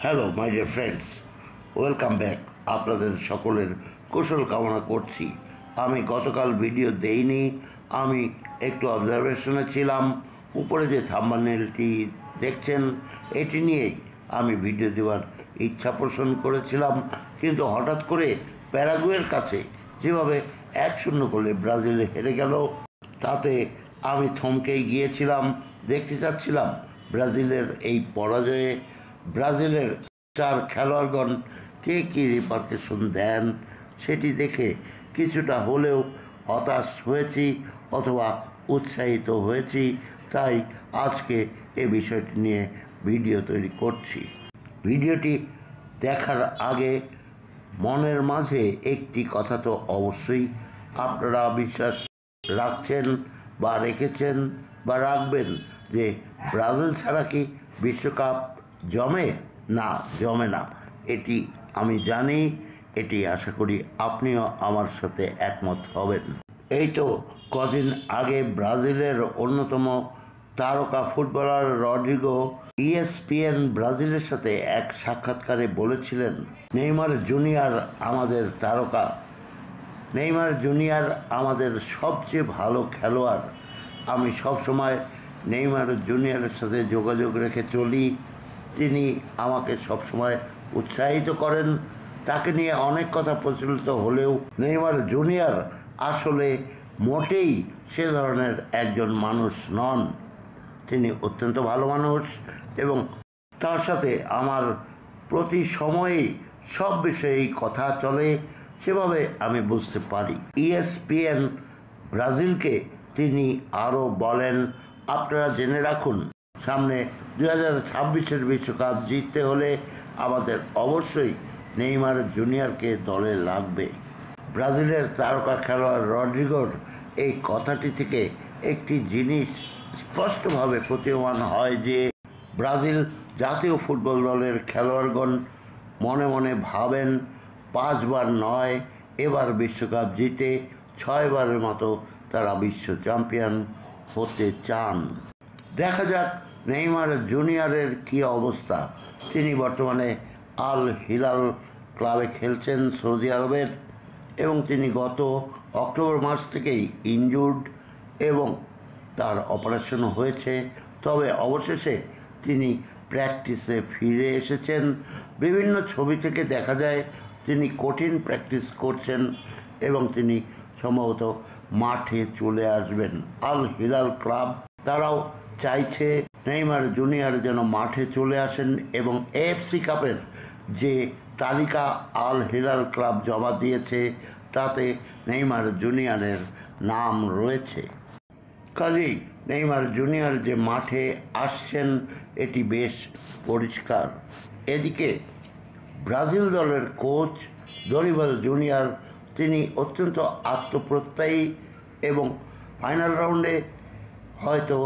Hello my dear friends, welcome back. আপনাদের সকলের কুশল কামনা করছি। আমি গতকাল ভিডিও দেইনি, আমি একটু অবজারভেশনে ছিলাম। উপরে যে থাম্বনেলটি দেখছেন এটি নিয়েই আমি ভিডিও দেওয়ার ইচ্ছা পোষণ করেছিলাম, কিন্তু হঠাৎ করে প্যারাগুয়ের কাছে যেভাবে 1-0 গোলে ব্রাজিল হেরে গেল, তাতে আমি থমকেই গিয়েছিলাম। দেখতে চাচ্ছিলাম ব্রাজিলের এই পরাজয়ে ব্রাজিলের চার খেলোয়াড়গণ কে কী রিপারকেশন দেন সেটি দেখে কিছুটা হলেও হতাশ হয়েছি অথবা উৎসাহিত হয়েছি। তাই আজকে এ বিষয়টি নিয়ে ভিডিও তৈরি করছি। ভিডিওটি দেখার আগে মনের মাঝে একটি কথা তো অবশ্যই আপনারা বিশ্বাস রাখছেন বা রেখেছেন বা রাখবেন যে ব্রাজিল ছাড়া কি বিশ্বকাপ জমে? না, জমে না। এটি আমি জানি, এটি আশা করি আপনিও আমার সাথে একমত হবেন। এই তো কদিন আগে ব্রাজিলের অন্যতম তারকা ফুটবলার রড্রিগো ESPN ব্রাজিলের সাথে এক সাক্ষাৎকারে বলেছিলেন, নেইমার জুনিয়র আমাদের তারকা, নেইমার জুনিয়র আমাদের সবচেয়ে ভালো খেলোয়াড়। আমি সবসময় নেইমার জুনিয়রের সাথে যোগাযোগ রেখে চলি। তিনি আমাকে সবসময় উৎসাহিত করেন। তাকে নিয়ে অনেক কথা প্রচলিত হলেও নেইমার জুনিয়র আসলে মোটেই সে ধরনের একজন মানুষ নন। তিনি অত্যন্ত ভালো মানুষ এবং তার সাথে আমার প্রতি সময়েই সব বিষয়েই কথা চলে, সেভাবে আমি বুঝতে পারি। ESPN ব্রাজিলকে তিনি আরও বলেন, আপনারা জেনে রাখুন, সামনে 2026-এর বিশ্বকাপ জিততে হলে আমাদের অবশ্যই নেইমার জুনিয়রকে দলে লাগবে। ব্রাজিলের তারকা খেলোয়াড় রড্রিগোর এই কথাটি থেকে একটি জিনিস স্পষ্টভাবে প্রতীয়মান হয় যে ব্রাজিল জাতীয় ফুটবল দলের খেলোয়াড়গণ মনে মনে ভাবেন 5 বার নয়, এবার বিশ্বকাপ জিতে 6 বারের মতো তারা বিশ্ব চ্যাম্পিয়ন হতে চান। দেখা যাক নেইমার জুনিয়রের কী অবস্থা। তিনি বর্তমানে আল হিলাল ক্লাবে খেলছেন সৌদি আরবের, এবং তিনি গত অক্টোবর মাস থেকেই ইনজুর্ড এবং তার অপারেশন হয়েছে। তবে অবশেষে তিনি প্র্যাকটিসে ফিরে এসেছেন। বিভিন্ন ছবি থেকে দেখা যায় তিনি কঠিন প্র্যাকটিস করছেন এবং তিনি সম্ভবত মাঠে চলে আসবেন। আল হিলাল ক্লাব তারাও চাইছে নেইমার জুনিয়র যেন মাঠে চলে আসেন এবং AFC কাপের যে তালিকা আল হিলাল ক্লাব জমা দিয়েছে তাতে নেইমার জুনিয়রের নাম রয়েছে। কাজেই নেইমার জুনিয়র যে মাঠে আসছেন এটি বেশ পরিষ্কার। এদিকে ব্রাজিল দলের কোচ দরিবাল জুনিয়র তিনি অত্যন্ত আত্মপ্রত্যয়ী এবং ফাইনাল রাউন্ডে হয়তো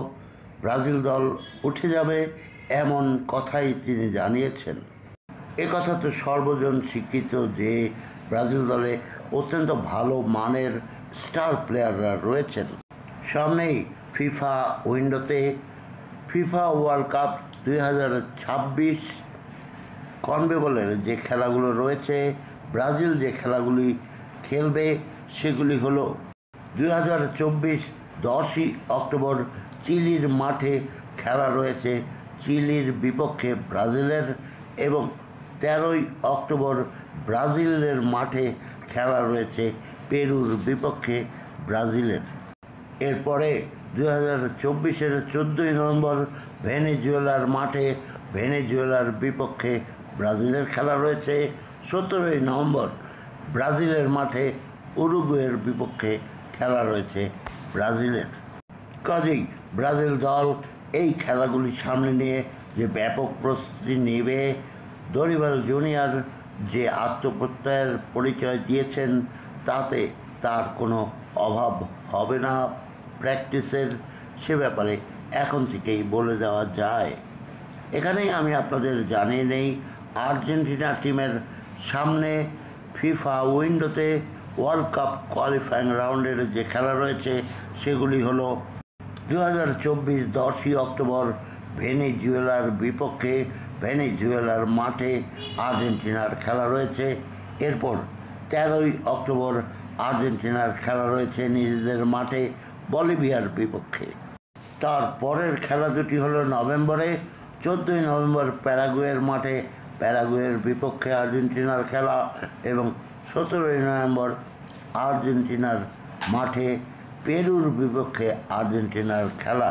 ব্রাজিল দল উঠে যাবে এমন কথাই তিনি জানিয়েছেন। কথা তো সর্বজন স্বীকৃত যে ব্রাজিল দলে অত্যন্ত ভালো মানের স্টার প্লেয়াররা রয়েছেন। সামনেই ফিফা উইন্ডোতে ফিফা ওয়ার্ল্ড কাপ 2026 কনমেবলের যে খেলাগুলো রয়েছে, ব্রাজিল যে খেলাগুলি খেলবে সেগুলি হলো 2024 10ই অক্টোবর চিলির মাঠে খেলা রয়েছে চিলির বিপক্ষে ব্রাজিলের, এবং 13ই অক্টোবর ব্রাজিলের মাঠে খেলা রয়েছে পেরুর বিপক্ষে ব্রাজিলের। এরপরে 2024-এর 14ই নভেম্বর ভেনেজুয়েলার মাঠে ভেনেজুয়েলার বিপক্ষে ব্রাজিলের খেলা রয়েছে। 17ই নভেম্বর ব্রাজিলের মাঠে উরুগুয়ের বিপক্ষে খেলা রয়েছে ব্রাজিলের। কাজেই ব্রাজিল দল এই খেলাগুলি সামনে নিয়ে যে ব্যাপক প্রস্তুতি নেবে, দরিবাল জুনিয়র যে আত্মপ্রত্যয়ের পরিচয় দিয়েছেন তাতে তার কোনো অভাব হবে না প্র্যাকটিসের, সে ব্যাপারে এখন থেকেই বলে দেওয়া যায়। এখানেই আমি আপনাদের জানিয়ে নেই, আর্জেন্টিনা টিমের সামনে ফিফা উইন্ডোতে ওয়ার্ল্ড কাপ কোয়ালিফাইং রাউন্ডের যে খেলা রয়েছে সেগুলি হলো 2024 10ই অক্টোবর ভেনেজুয়েলার বিপক্ষে ভেনেজুয়েলার মাঠে আর্জেন্টিনার খেলা রয়েছে। এরপর 13ই অক্টোবর আর্জেন্টিনার খেলা রয়েছে নিজেদের মাঠে বলিভিয়ার বিপক্ষে। তার পরের খেলা দুটি হলো নভেম্বরে। 14ই নভেম্বর প্যারাগুয়ের মাঠে প্যারাগুয়ের বিপক্ষে আর্জেন্টিনার খেলা এবং 17ই নভেম্বর আর্জেন্টিনার মাঠে পেরুর বিপক্ষে আর্জেন্টিনার খেলা।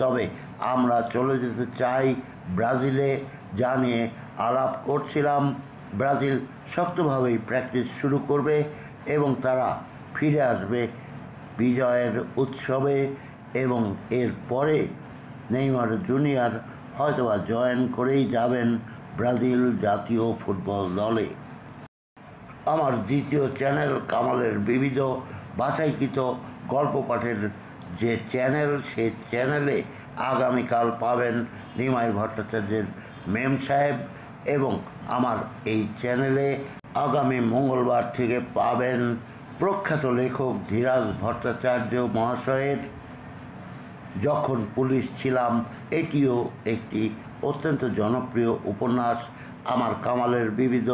তবে আমরা চলে যেতে চাই ব্রাজিলে, যা নিয়ে আলাপ করছিলাম। ব্রাজিল শক্তভাবেই প্র্যাকটিস শুরু করবে এবং তারা ফিরে আসবে বিজয়ের উৎসবে এবং এরপরে নেইমার জুনিয়র হয়তোবা জয়েন করেই যাবেন ব্রাজিল জাতীয় ফুটবল দলে। আমার দ্বিতীয় চ্যানেল কামালের বিবিধ বাছাইকৃত গল্প পাঠের যে চ্যানেল, সে চ্যানেলে আগামীকাল পাবেন নিমাই ভট্টাচার্যের মেম সাহেব এবং আমার এই চ্যানেলে আগামী মঙ্গলবার থেকে পাবেন প্রখ্যাত লেখক ধীরাজ ভট্টাচার্য মহাশয়ের যখন পুলিশ ছিলাম। এটিও একটি অত্যন্ত জনপ্রিয় উপন্যাস। আমার কামালের বিবিধ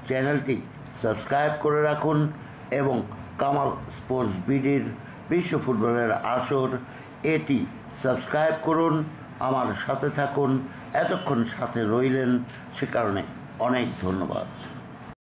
চ্যানেলটি সাবস্ক্রাইব করে রাখুন এবং কামাল স্পোর্টস বিডির বিশ্ব ফুটবলের আসর এটি সাবস্ক্রাইব করুন, আমার সাথে থাকুন। এতক্ষণ সাথে রইলেন সে কারণে অনেক ধন্যবাদ।